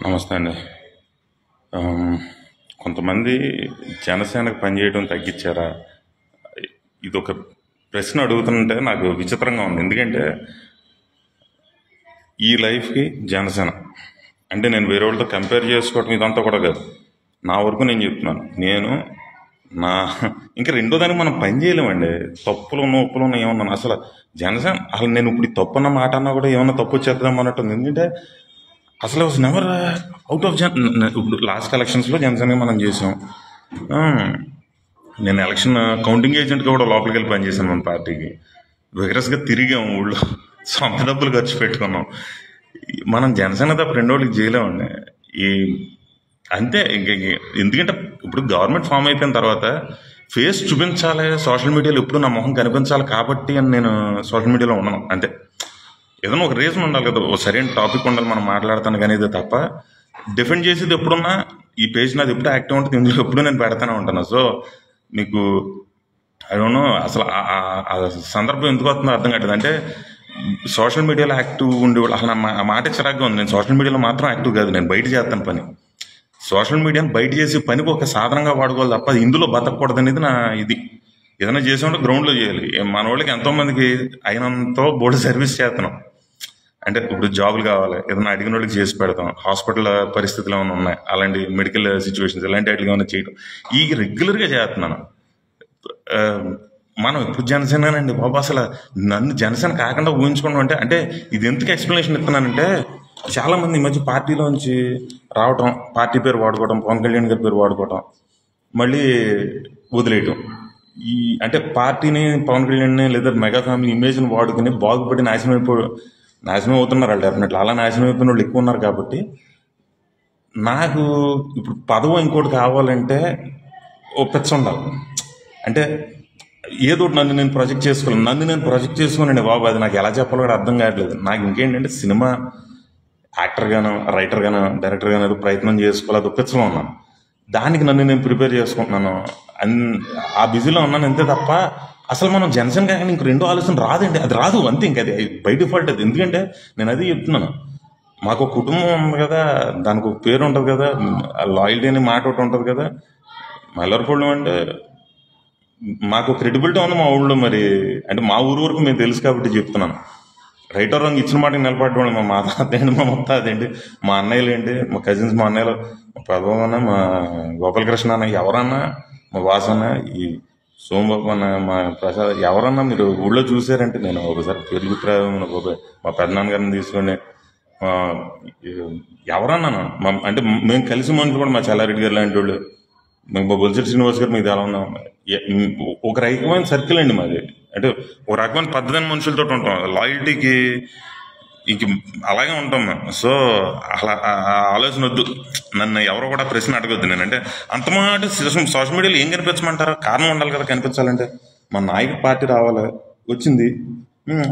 నమస్తే అండి. ఆమ్, కొంతమంది జనసేనకు పనిచేయడం తగ్గించారా? ఇదొక ప్రశ్న అడుగుతుంటే నాకు విచిత్రంగా ఉంది. ఎందుకంటే ఈ లైఫ్కి జనసేన అంటే నేను వేరే వాళ్ళతో కంపేర్ చేసుకోవటం ఇదంతా కూడా కాదు. నా వరకు నేను చెప్తున్నాను. నేను నా ఇంకా రెండో దానికి మనం పని చేయలేమండి. తప్పులు ఉన్న ఒప్పులు ఉన్న ఏమన్నాను అసలు జనసేన అసలు నేను ఇప్పుడు ఈ తప్పు అన్న మాట అన్నా కూడా ఏమన్నా తప్పు వచ్చేద్దాం అన్నట్టుంది. ఎందుకంటే అసలు వాజ్ నెవర్ అవుట్ ఆఫ్ ఇప్పుడు లాస్ట్ ఎలక్షన్స్లో జనసేన మనం చేసాం. ఆ, నేను ఎలక్షన్ కౌంటింగ్ ఏజెంట్గా కూడా లోపలికి వెళ్ళి పనిచేశాను మన పార్టీకి. విగరస్గా తిరిగాం ఊళ్ళో, సొంత డబ్బులు ఖర్చు పెట్టుకున్నాం. మనం జనసేన తప్ప రెండు వాళ్ళకి చేయలేమండి. ఈ అంతే ఎందుకంటే ఇప్పుడు గవర్నమెంట్ ఫామ్ అయిపోయిన తర్వాత ఫేస్ చూపించాలి సోషల్ మీడియాలో, ఎప్పుడు నా మొహం కనిపించాలి కాబట్టి అని నేను సోషల్ మీడియాలో ఉన్నాను. అంతే, ఏదైనా ఒక రీజన్ ఉండాలి కదా, ఓ సరైన టాపిక్ ఉండాలి మనం మాట్లాడతాను. కానీ ఇదే తప్ప డిఫెండ్ చేసేది ఎప్పుడున్నా ఈ పేజ్ నాది ఎప్పుడు యాక్టివ్ ఉంటుంది, ఇందులో ఎప్పుడు నేను పెడతానే ఉంటాను. సో మీకు ఐ డోంట్ నో అసలు ఆ సందర్భం ఎందుకు వస్తుందో అర్థం కావట్లేదు. అంటే సోషల్ మీడియాలో యాక్టివ్ ఉండేవాళ్ళు అసలు ఆ మాట చిరాగ్గా ఉంది. నేను సోషల్ మీడియాలో మాత్రం యాక్టివ్ కాదు, నేను బయట చేస్తాను పని. సోషల్ మీడియాని బయట చేసి పనికి ఒక సాధనంగా వాడుకోవాలి తప్ప ఇందులో బతకూడదు అనేది నా ఇది. ఏదైనా చేసామంటే గ్రౌండ్లో చేయాలి. మన వాళ్ళకి ఎంతోమందికి అయినంతో బోర్డు సర్వీస్ చేస్తున్నాం. అంటే ఇప్పుడు జాబులు కావాలి, ఏదైనా అడిగిన వాళ్ళకి చేసి పెడతాం. హాస్పిటల్ పరిస్థితులు ఏమైనా ఉన్నాయి, అలాంటి మెడికల్ సిచ్యువేషన్స్ ఇలాంటి వాటికి ఏమైనా చేయడం ఈ రెగ్యులర్గా చేస్తున్నాను. ఆ, మనం ఇప్పుడు జనసేనండి బాబు. అసలు నన్ను జనసేన కాకుండా ఊహించుకోవడం అంటే అంటే ఇది ఎందుకు ఎక్స్ప్లెనేషన్ ఇస్తున్నానంటే, చాలా మంది ఈ మధ్య పార్టీలోంచి రావటం, పార్టీ పేరు వాడుకోవడం, పవన్ కళ్యాణ్ గారి పేరు వాడుకోవటం, మళ్ళీ వదిలేయటం. ఈ అంటే పార్టీని, పవన్ కళ్యాణ్ని లేదా మెగా ఫ్యామిలీ ఇమేజ్ని వాడుకుని బాగుపడి నాశనం అవుతున్నారు వాళ్ళు. డెఫినెట్లీ అలా నాశనం అయిపోయిన వాళ్ళు ఎక్కువ ఉన్నారు. కాబట్టి నాకు ఇప్పుడు పదవి ఇంకోటి కావాలంటే ఓ పెచ్చ ఉండాలి. అంటే ఏదో ఒకటి నన్ను నేను ప్రొజెక్ట్ చేసుకోనండి బాబు. అది నాకు ఎలా చెప్పాలో కూడా అర్థం కావట్లేదు. నాకు ఇంకేంటంటే సినిమా యాక్టర్ గాను, రైటర్ గాను, డైరెక్టర్ గాను ఏదో ప్రయత్నం చేసుకోవాలి, అది ఒప్పించలో ఉన్నాను. దానికి నన్ను నేను ప్రిపేర్ చేసుకుంటున్నాను. ఆ బిజీలో ఉన్నాను అంతే తప్ప అసలు మనం జనసేన కాకుండా ఇంక రెండో ఆలోచన రాదండి. అది రాదు అంతే. ఇంక అది బై డిఫాల్ట్ అది. ఎందుకంటే నేను అది చెప్తున్నాను, మాకు ఒక కుటుంబం ఉంది కదా, దానికి ఒక పేరు ఉంటుంది కదా, లాయల్టీ అనే మాట ఒకటి ఉంటుంది కదా. మల్లర్పూడి అంటే మాకు క్రెడిబిలిటీ ఉంది మా ఊళ్ళో. మరి అంటే మా ఊరు వరకు మేము తెలుసు కాబట్టి చెప్తున్నాను. రైటర్ రంగు ఇచ్చిన మాటకి నిలబడ్డవాళ్ళు మా తాత ఏంటి, మా ముత్తాత ఏంటి, మా అన్నయ్యలు ఏంటి, మా కజిన్స్, మా అన్నయ్యలు, మా ప్రభావం అన్న, మా గోపాలకృష్ణ అన్న, ఎవరన్నా, మా వాసన్న, ఈ సోమబాబు అన్న, మా ప్రసాద్, ఎవరన్నా మీరు ఊళ్ళో చూసారంటే నేను ఒకసారి పెళ్లి మా పెద్దనాన్నగారిని తీసుకొని ఎవరన్నా అంటే మేము కలిసి మనుషులు కూడా మా చల్లారెడ్డి గారు లాంటి వాళ్ళు, మేము బొలిశెట్టి శ్రీనివాస్ గారు, మీకు ఎలా ఉన్నాం. ఒక రకమైన సర్కిల్ అండి మాది. అంటే ఒక రకమైన పద్ధతి మనుషులతో ఉంటాం. లాయల్టీకి ఇంక అలాగే ఉంటాం మేము. సో అలా ఆలోచన వద్దు. నన్ను ఎవరో కూడా ప్రశ్న అడగొద్దు. నేనంటే అంత మాట సోషల్ మీడియాలో ఏం కనిపించమంటారా? కారణం ఉండాలి కదా కనిపించాలంటే. మన నాయకుడి పార్టీ రావాలి, వచ్చింది,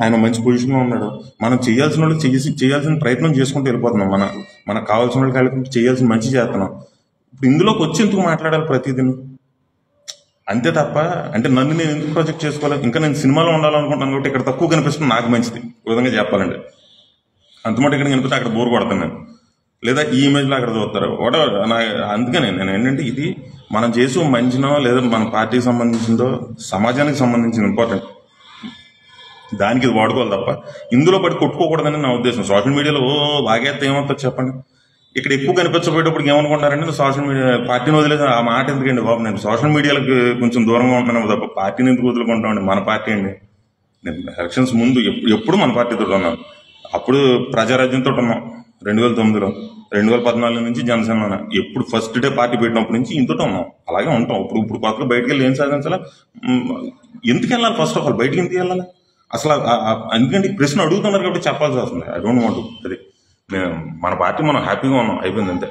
ఆయన మంచి పొజిషన్లో ఉన్నాడు. మనం చేయాల్సిన వాళ్ళు చేయాల్సిన ప్రయత్నం చేసుకుంటూ వెళ్ళిపోతున్నాం. మనకు కావాల్సిన వాళ్ళకి వెళ్ళి చేయాల్సిన మంచి చేస్తున్నాం. ఇప్పుడు ఇందులోకి వచ్చి ఎందుకు మాట్లాడాలి ప్రతిదిన? అంతే తప్ప అంటే నన్ను నేను ఎందుకు ప్రొజెక్ట్ చేసుకోవాలి? ఇంకా నేను సినిమాలో ఉండాలనుకుంటున్నాను కాబట్టి ఇక్కడ తక్కువ కనిపిస్తుంది నాకు మంచిది. ఈ విధంగా చెప్పాలంటే అంతమాట ఇక్కడ కనిపిస్తే అక్కడ బోర్ కొడతాను నేను, లేదా ఈ ఇమేజ్లో అక్కడ చూస్తారు వాటెవర్. అందుకనే నేను ఏంటంటే ఇది మనం చేసే మంచినో లేదా మన పార్టీకి సంబంధించిందో సమాజానికి సంబంధించిన ఇంపార్టెంట్, దానికి ఇది వాడుకోవాలి తప్ప ఇందులో పడి కొట్టుకోకూడదని నా ఉద్దేశం. సోషల్ మీడియాలో బాగేస్తే ఏమవుతుందో చెప్పండి. ఇక్కడ ఎక్కువ కనిపించబోయేటప్పుడు ఏమనుకుంటారంటే సోషల్ మీడియా పార్టీని వదిలేదు. ఆ మాట ఎందుకండి బాబు, నేను సోషల్ మీడియాలకు కొంచెం దూరంగా ఉంటున్నాను తప్ప పార్టీని ఎందుకు వదులుకుంటామండి? మన పార్టీ అండి. నేను ఎలక్షన్స్ ముందు ఎప్పుడు మన పార్టీతో ఉన్నాను. అప్పుడు ప్రజారాజ్యంతో ఉన్నాం 2009లో, 2014 నుంచి జనసేన. ఎప్పుడు ఫస్ట్ డే పార్టీ పెట్టినప్పటి నుంచి ఇంతతో ఉన్నాం, అలాగే ఉంటాం. ఇప్పుడు కొత్తగా బయటకు వెళ్ళి ఏం సాధించాలా? ఎందుకు వెళ్ళాలి? ఫస్ట్ ఆఫ్ ఆల్ బయటకి ఎందుకు వెళ్ళాలి అసలు? ఎందుకంటే ప్రశ్న అడుగుతున్నారు కాబట్టి చెప్పాల్సి వస్తుంది. I don't want. అది మన పార్టీ మనం హ్యాపీగా ఉన్నాం, అయిపోయింది అంతే.